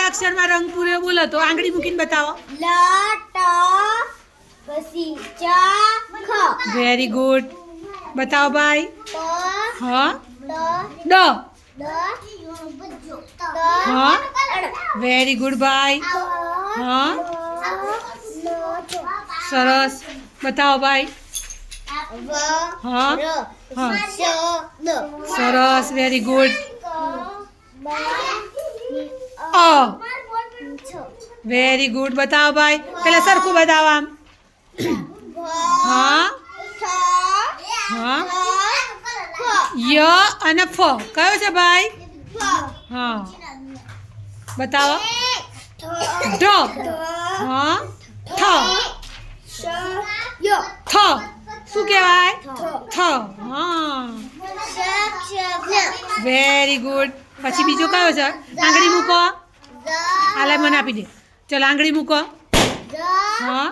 અક્ષરમાં રંગ પૂરો બોલો તો આંગળી મૂકીને બતાવો. લ ટ પછી ચ ખ વેરી ગુડ. બતાવો ભાઈ. પ હા ડ ડ દ હા વેરી ગુડ ભાઈ. હા સરસ. બતાવો ભાઈ. હા હા સરસ very good. A very good. બતાવો ભાઈ. પેલા સરખું બતાવો આમ. હા હા ય અને ફ કયો છે ભાઈ? હા બતાવો. ઢ હા ઠ થ શું કહેવાય? થ હા વેરી ગુડ. પછી બીજો કયો છે? આંગળી મૂકો. આલે મને આપી દે. ચલો આંગળી મૂકો. હા